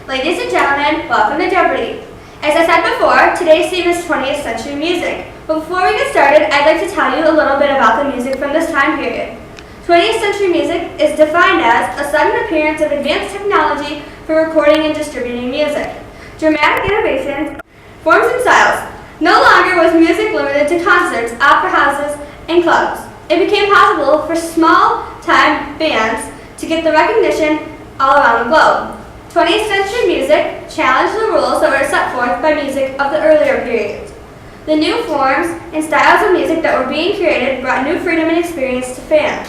Ladies and gentlemen, welcome to Jeopardy! As I said before, today's theme is 20th century music. But before we get started, I'd like to tell you a little bit about the music from this time period. 20th century music is defined as a sudden appearance of advanced technology for recording and distributing music. Dramatic innovations, forms and styles. No longer was music limited to concerts, opera houses, and clubs. It became possible for small-time bands to get the recognition all around the globe. 20th century music challenged the rules that were set forth by music of the earlier periods. The new forms and styles of music that were being created brought new freedom and experience to fans.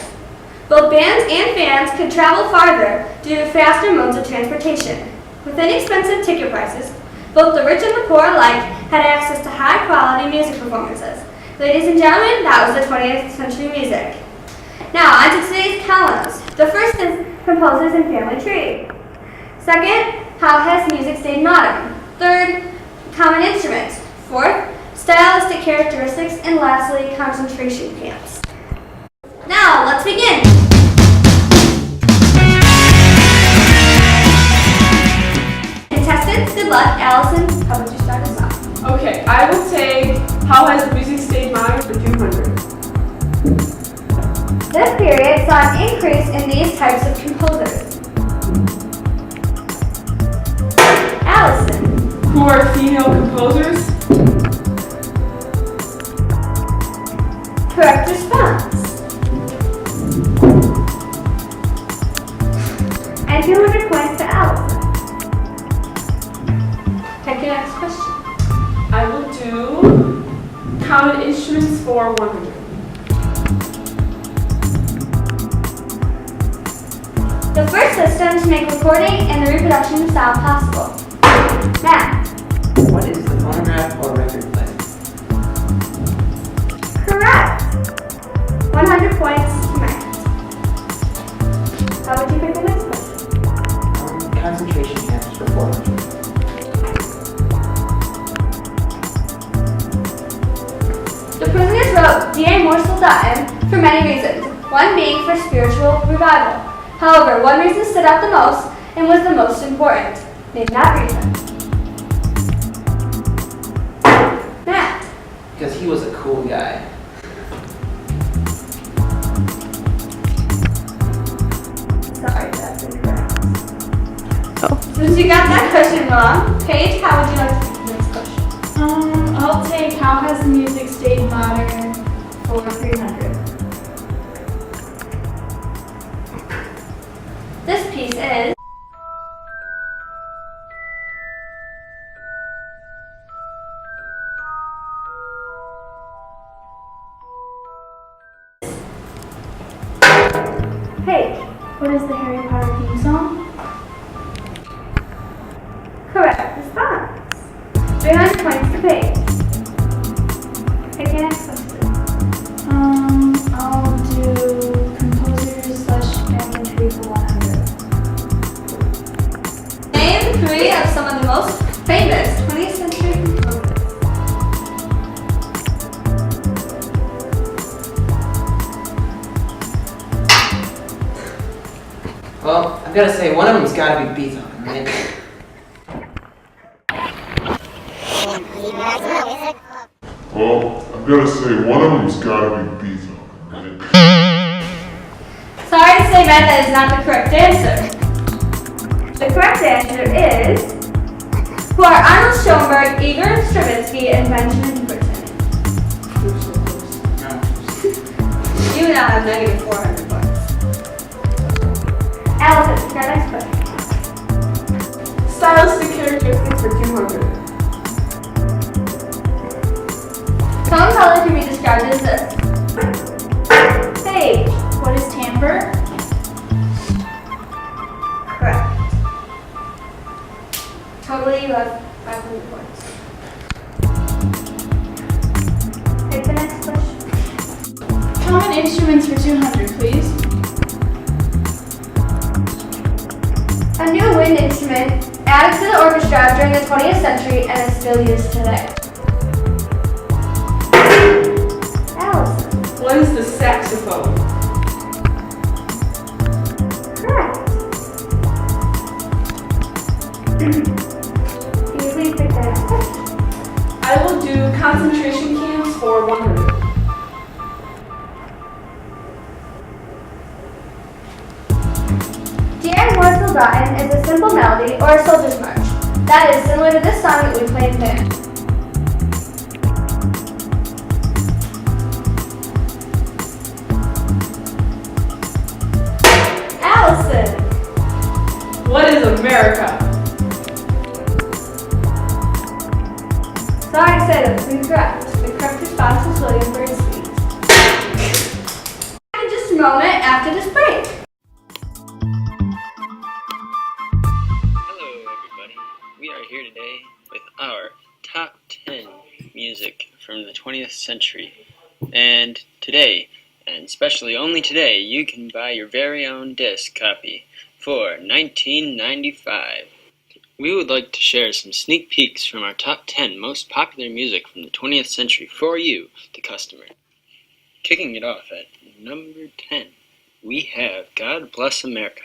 Both bands and fans could travel farther due to faster modes of transportation. With inexpensive ticket prices, both the rich and the poor alike had access to high-quality music performances. Ladies and gentlemen, that was the 20th century music. Now, on to today's columns. The first is composers and family tree. Second, how has music stayed modern? Third, common instruments. Fourth, stylistic characteristics. And lastly, concentration camps. Now, let's begin. Contestants, good luck. Allison, how about you start us off? Okay, I will say, how has the music stayed modern for 200? This period saw an increase in these types of composers. Allison. Who are female composers? Correct response. And 200 points to Allison. Take your next question. I will do common instruments for 100. The first system to make recording and the reproduction of sound possible. Matt. What is the phonograph or record player? Correct. 100 points to Matt. How would you pick the next question? Concentration camps for 400. The prisoners wrote Die Morseldaten for many reasons, one being for spiritual revival. However, one reason stood out the most and was the most important. Name that reason. Matt. Because he was a cool guy. Sorry, that's incorrect. Since you got that question wrong, Paige, how would you like to take the next question? I'll take how has the music stayed modern for 300. This piece is Paige. What is the Harry Potter theme song? Correct response. 300 points to Paige. Take your next question. I'll do composers / family tree for 100. Name 3 of some of the most famous 20th century composers. Well, I've got to say, one of them's got to be Beethoven, right? Well, I've got to say, one of them's got to be Beethoven, right? Sorry to say, Matt, that is not the correct answer. The correct answer is who are Arnold Schoenberg, Igor Stravinsky, and Benjamin Britten. You now have negative 400 points. Allison, your next question. Stylistic characteristics for 200. Tone color can be described as this. Paige. What is timbre? Correct. Totally, you have 500 points. Take the next question. Common instruments for 200, please. A new wind instrument added to the orchestra during the 20th century and is still used today. Allison. What is the saxophone? Correct. O'Brien is a simple melody or a soldier's march that is similar to this song that we played there. Allison! What is America? Sorry to say that was incorrect. The correct response is Williamsburg Sweet. In just a moment after this break. Hello, everybody. We are here today with our top 10 music from the 20th century. And today, and especially only today, you can buy your very own disc copy for $19.95. We would like to share some sneak peeks from our top 10 most popular music from the 20th century for you, the customer. Kicking it off at number 10, we have God Bless America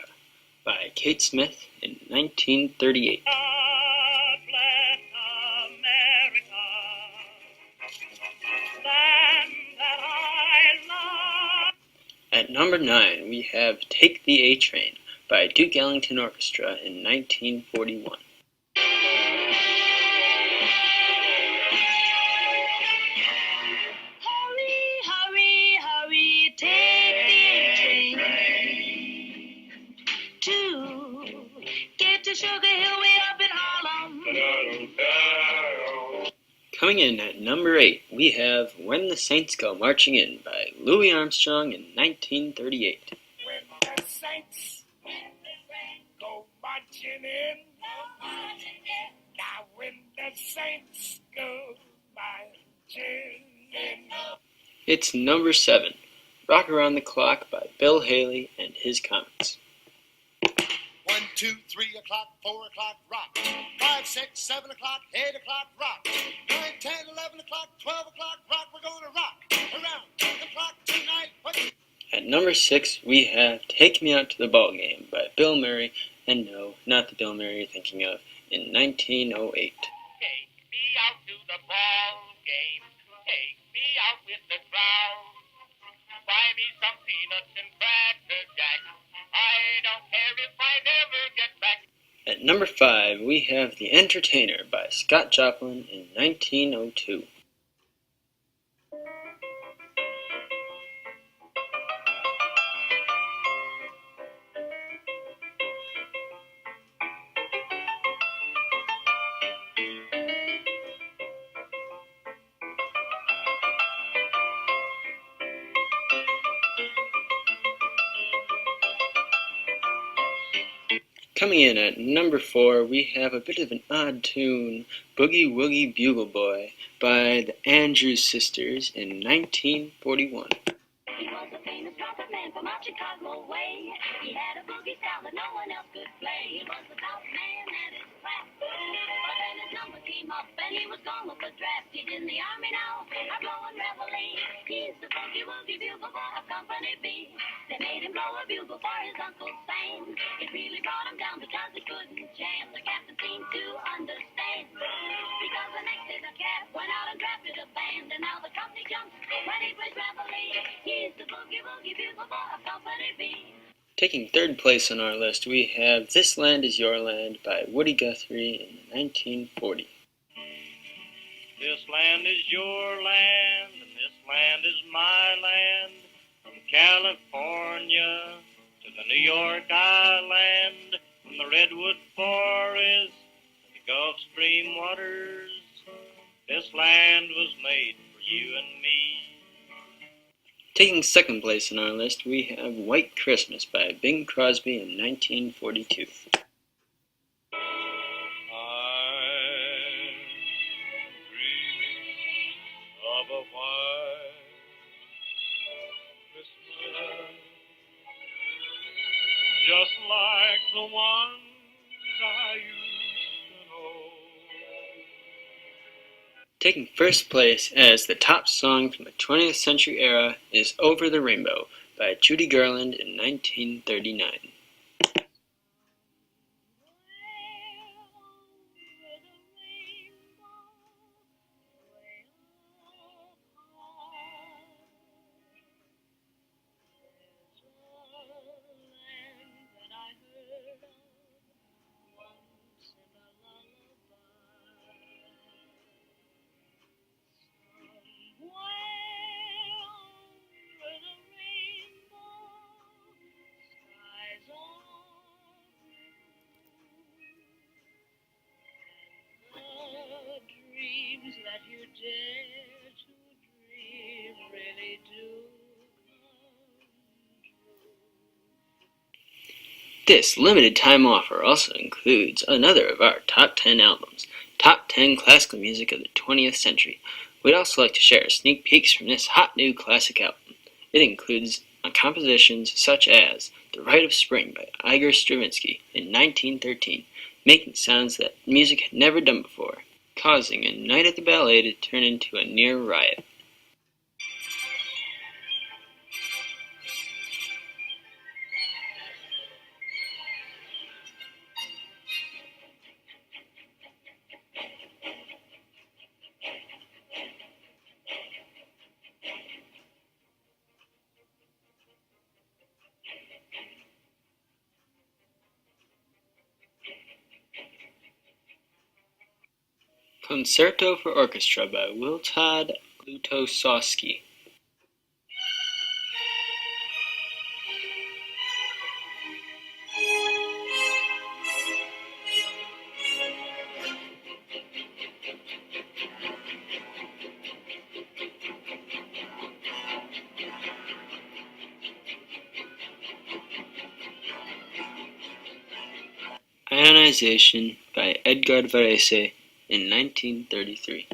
by Kate Smith in 1938. God bless America, land that I love. At number 9, we have Take the A Train by Duke Ellington Orchestra in 1941. Hurry, hurry, hurry, take the A-train to get to Sugar Hill way up in Harlem. Coming in at number 8, we have When the Saints Go Marching In by Louis Armstrong in 1938. When the saints go marching in, now when the saints go marching in. It's number 7, Rock Around the Clock by Bill Haley and His Comets. 1, 2, 3 o'clock, 4 o'clock, rock. 5, 6, 7 o'clock, 8 o'clock, rock. 9, 10, 11 o'clock, 12 o'clock, rock. We're gonna rock around the clock tonight. At number 6, we have Take Me Out to the Ball Game by Bill Murray, and no, not the Bill Murray you're thinking of, in 1908. Take me out to the ball game. Take me out with the crowd. Buy me some peanuts and cracker jack. I don't care if I never get back. At number 5, we have The Entertainer by Scott Joplin in 1902. Coming in at number 4, we have a bit of an odd tune, Boogie Woogie Bugle Boy by the Andrews Sisters in 1941. He was a famous trumpet man from out Chicago way. He had a boogie style that no one else could play. He was the top man at his class. But then his number came up and he was gone with the draft. He's in the army now, a blowing reveille. He's the boogie woogie bugle boy of Company B. They made him blow a bugle for his Uncle Sam. It really brought him down because he couldn't jam. The captain seemed to understand. Because the next day the cat went out and drafted a band. And now the company jumps when he plays reveille. He's the boogie woogie bugle boy of Company B. Taking third place on our list, we have This Land Is Your Land by Woody Guthrie in 1940. This land is your land, and this land is my land. From California to the New York Island, from the Redwood Forest to the Gulf Stream waters, this land was made for you and me. Taking second place on our list, we have White Christmas by Bing Crosby in 1942. I'm dreaming of a white Christmas, just like the ones I used to know. Taking first place as the top song from the 20th century era is Over the Rainbow by Judy Garland in 1939. dare to dream really do come true. This limited time offer also includes another of our top 10 albums, Top 10 Classical Music of the 20th Century. We'd also like to share sneak peeks from this hot new classic album. It includes compositions such as The Rite of Spring by Igor Stravinsky in 1913, making sounds that music had never done before, causing a night at the ballet to turn into a near riot. Concerto for Orchestra by Witold Lutosławski. Ionization by Edgard Varese in 1933.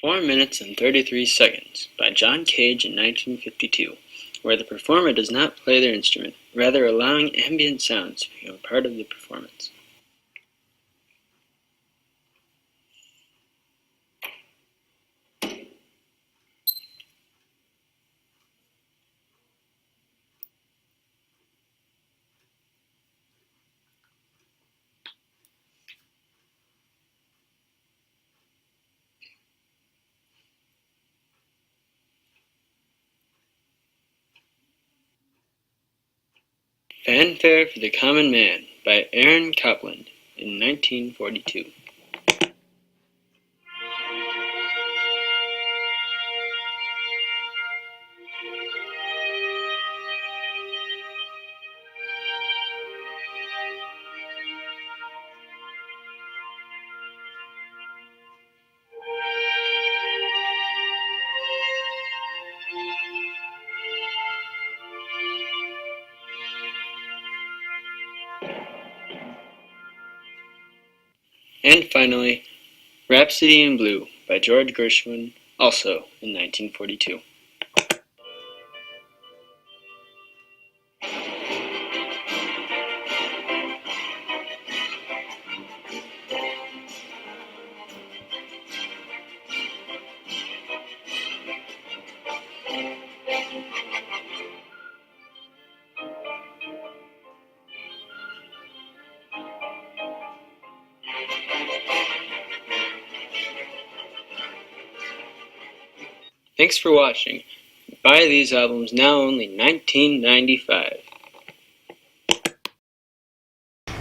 "4 Minutes and 33 Seconds" by John Cage in 1952, where the performer does not play their instrument, rather allowing ambient sounds to become part of the performance. Fanfare for the Common Man by Aaron Copland in 1942. And finally, Rhapsody in Blue by George Gershwin, also in 1942. Thanks for watching. Buy these albums now only $19.95.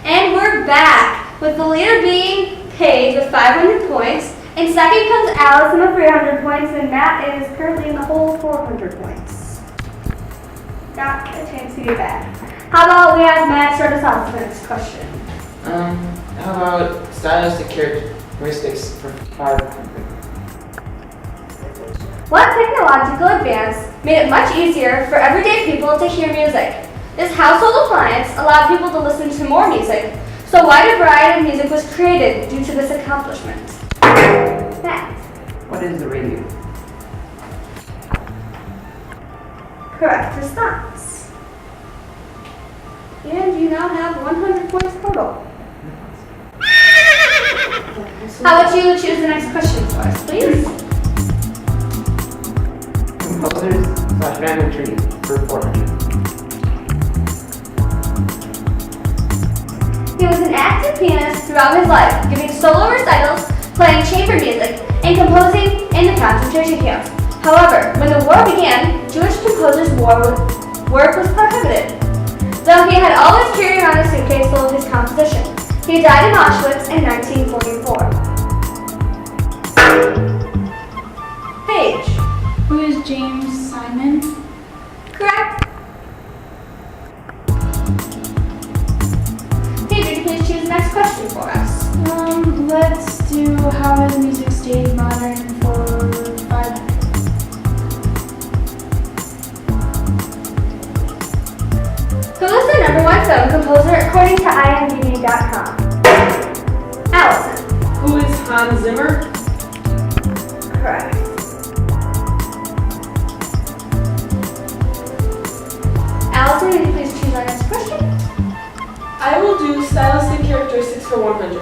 And we're back, with the leader being Paige with 500 points, and second comes Allison with 300 points, and Matt is currently in the hole 400 points. Got a chance to get back. How about we have Matt start us off with the next question? How about stylistic characteristics for 500? What technological advance made it much easier for everyday people to hear music? This household appliance allowed people to listen to more music, so a wider variety of music was created due to this accomplishment. Matt. What is the radio? Correct response. And you now have 100 points total. How about you choose the next question for us, please? Composers/random tree for 400. was an active pianist throughout his life, giving solo recitals, playing chamber music, and composing in the concentration camps. However, when the war began, Jewish composers' work was prohibited. Though he had always carried around a suitcase full of his compositions, he died in Auschwitz in 1944. Paige. Who is James Simon? Correct. Paige, would you please choose the next question for us? Let's do how has music stayed modern for 500? Who is the #1 film composer according to IMDb.com? Allison. Who is Hans Zimmer? Correct. Allison, would you please choose our next question? I will do stylistic characteristics for 100.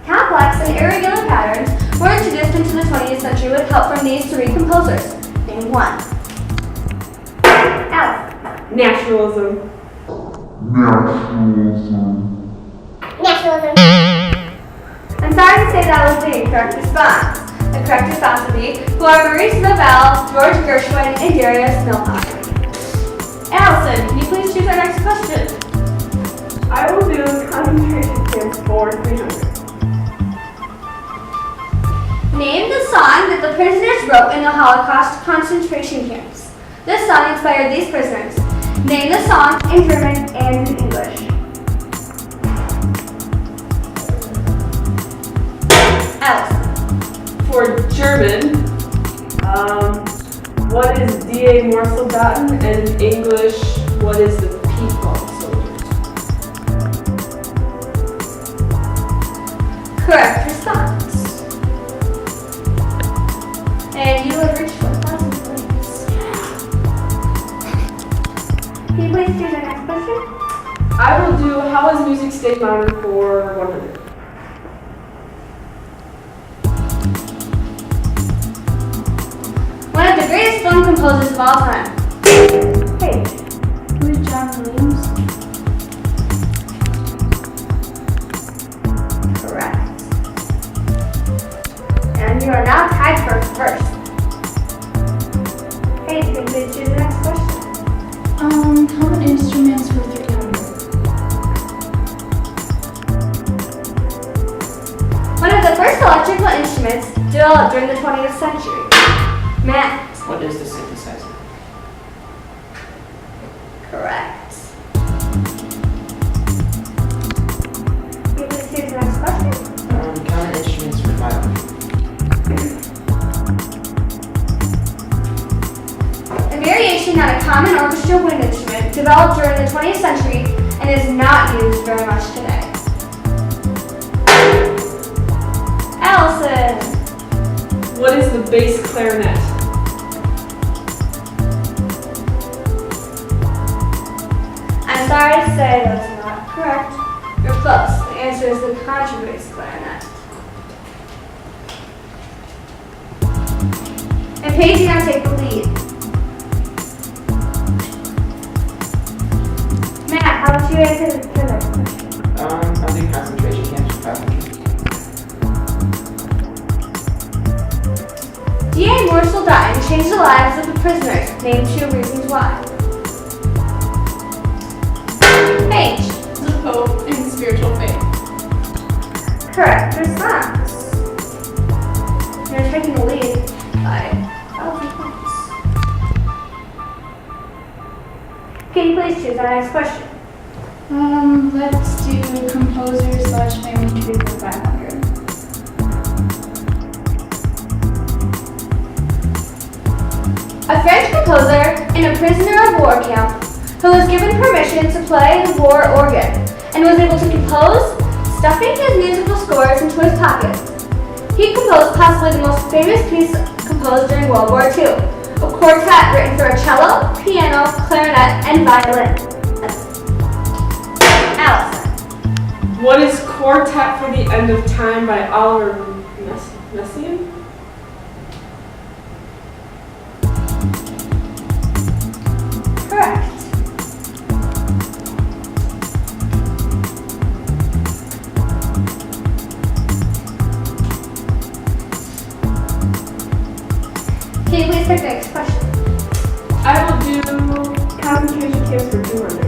Complex and irregular patterns were introduced into the 20th century with help from these 3 composers. Name one. Allison. Naturalism. Naturalism. I'm sorry to say that was the incorrect response. The correct response would be who are Maurice Ravel, George Gershwin, and Darius Milhaud. Allison, can you please choose our next question? I will do concentration camps for 300. Name the song that the prisoners wrote in the Holocaust concentration camps. This song inspired these prisoners. Name the song in German and in English. Allison. For German, what is Die Moorsoldaten? And in English, what is the Peacock Soldiers? Correct response. And you have reached 1,000 points. Can you please choose our next question? I will do how has music stayed modern for 100. One of the greatest film composers of all time. Paige. Who is John Williams? Correct. And you are now tied for first. Paige, can you please choose the next question? Common instruments for 300. One of the first electrical instruments developed during the 20th century. Matt. What is the synthesizer? Correct. Can you please choose the next question? Common instruments for 500. A variation on a common orchestral wind instrument developed during the 20th century and is not used very much today. Allison. What is the bass clarinet? I'm sorry to say that's not correct. You're close. The answer is the contrabass clarinet. And Paige, you now take the lead. Matt, how would you answer the next question? I'll do concentration camps for 500. D.A. Moorsoldaten changed the lives of the prisoners. Name 2 reasons why. Paige. The Pope and spiritual faith. Correct response. You're taking the lead by 1,000 points. Can you please choose our next question? Let's do composer/family tree for 500. A French composer in a prisoner of war camp who was given permission to play the war organ and was able to compose, stuffing his musical scores into his pockets. He composed possibly the most famous piece composed during World War II, a quartet written for a cello, piano, clarinet, and violin. Allison. What is Quartet for the End of Time by Oliver Messiaen? Correct. pick the next question. I will do concentration camps for 200.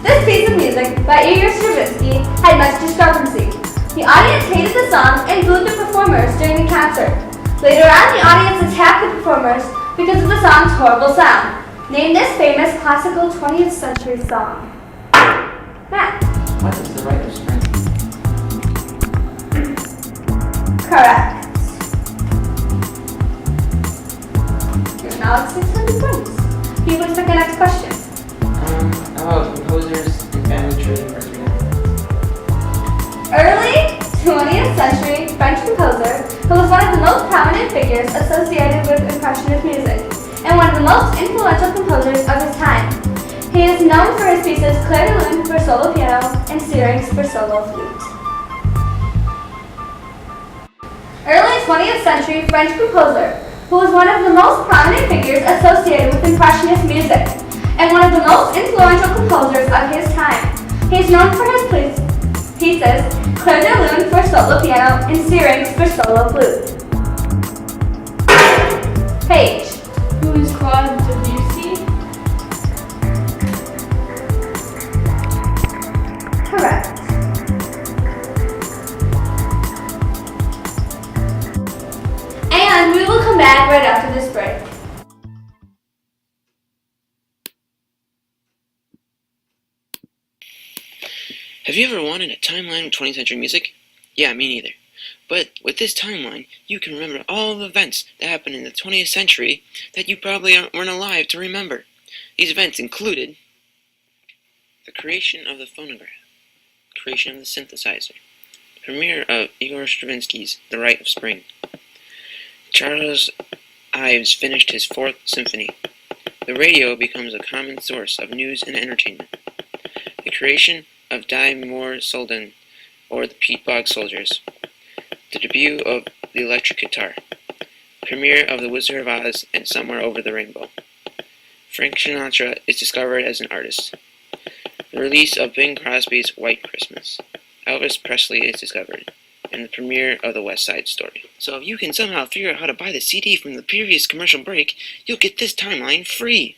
This piece of music by Igor Stravinsky had much discrepancy. The audience hated the song and booed the performers during the concert. Later on, the audience attacked the performers because of the song's horrible sound. Name this famous classical 20th century song. Matt. What is the rite of spring? Correct. You're now at 600 points. You will pick the next question. How about composers and family tree for 300? Early 20th century French composer who was one of the most prominent figures associated with Impressionist music and one of the most influential composers of his time. He is known for his pieces Clair de Lune for solo piano and Syrinx for solo flute. Early 20th century French composer who was one of the most prominent figures associated with Impressionist music and one of the most influential composers of his time. He is known for his pieces Clair de Lune for solo piano and Syrinx for solo flute. Paige. Who is Claude Debussy? Correct. And we will come back right after this break. Have you ever wanted a timeline of 20th century music? Yeah, me neither. But with this timeline, you can remember all the events that happened in the 20th century that you probably weren't alive to remember. These events included the creation of the phonograph, the creation of the synthesizer, the premiere of Igor Stravinsky's The Rite of Spring, Charles Ives finished his 4th symphony, the radio becomes a common source of news and entertainment, the creation of Die Moor-Soldan, or the Peat Bog Soldiers, the debut of the electric guitar, premiere of The Wizard of Oz and Somewhere Over the Rainbow. Frank Sinatra is discovered as an artist. The release of Bing Crosby's White Christmas. Elvis Presley is discovered. And the premiere of The West Side Story. So if you can somehow figure out how to buy the CD from the previous commercial break, you'll get this timeline free.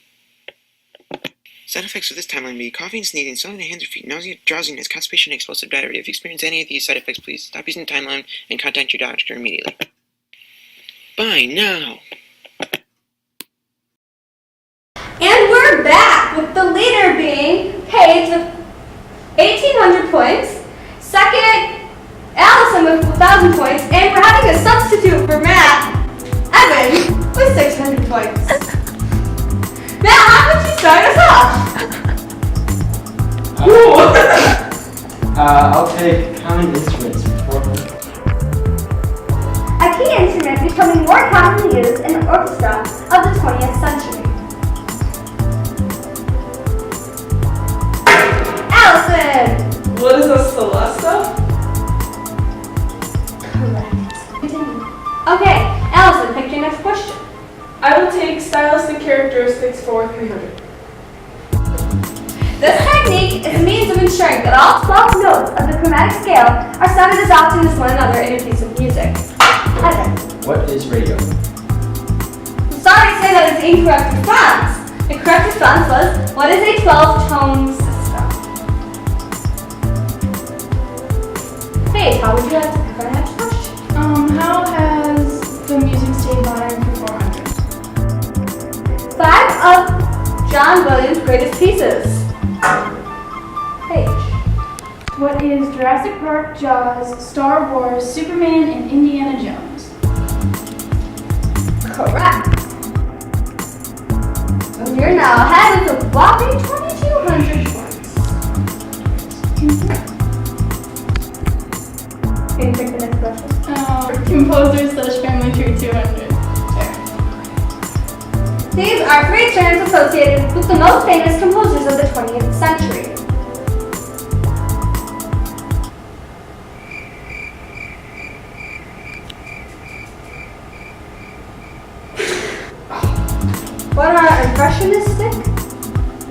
Side effects of this timeline may be coughing, sneezing, swelling the hands or feet, nausea, drowsiness, constipation, and explosive diarrhea. If you experience any of these side effects, please stop using the timeline and contact your doctor immediately. Bye now! And we're back with the leader being Paige with 1,800 points, second Allison with 1,000 points, and we're having a substitute for Matt, Evan, with 600 points. Matt, how would you start us off? I'll take common instruments for 400. A key instrument becoming more commonly used in the orchestra of the 20th century. Allison! What is a celesta? Correct. Continue. Okay, Allison, pick your next question. I will take stylistic characteristics for 300. This technique is a means of ensuring that all 12 notes of the chromatic scale are sounded as often as one another in a piece of music. Evan. What is radio? I'm sorry to say that it's the incorrect response. The correct response was, what is a 12-tone system? Paige, how would you like to pick our next question? How has the music stayed modern for 400? 5 of John Williams' greatest pieces. Paige. What is Jurassic Park, Jaws, Star Wars, Superman, and Indiana Jones? Correct. And you're now ahead with a whopping 2,200 points. Can you pick the next question? Composer/family tree 200. These are 3 terms associated with the most famous composers of the 20th century. What are impressionistic,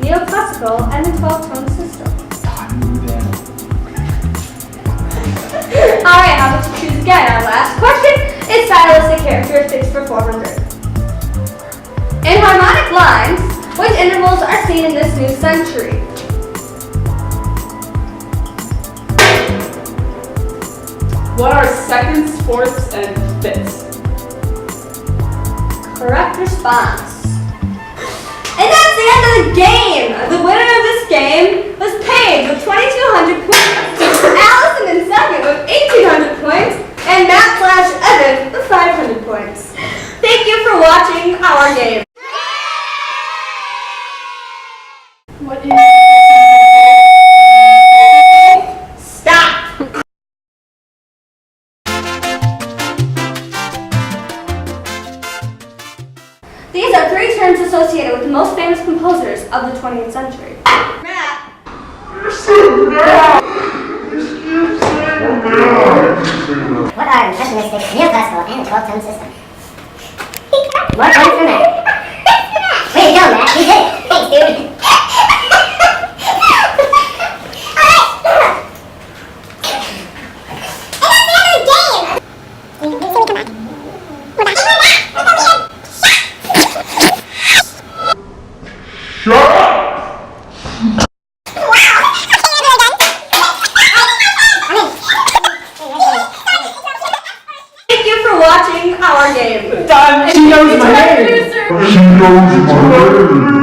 neoclassical, and the 12-tone system? Alright, how about you choose again? Our last question is stylistic characteristics for 400. In harmonic lines, which intervals are seen in this new century? What are seconds, fourths, and fifths? Correct response. And that's the end of the game! The winner of this game was Paige with 2,200 points, Allison in second with 1,800 points, and Matt/Evan with 500 points. Thank you for watching our game. What is Stop! These are 3 terms associated with the most famous composers of the 20th century. Matt! What are impressionistic, neoclassical, and the 12-tone system? More points for Matt. Way to go, Matt. You did it. Thanks, dude. Thank you for watching our game. Done. She knows my name. She knows my name.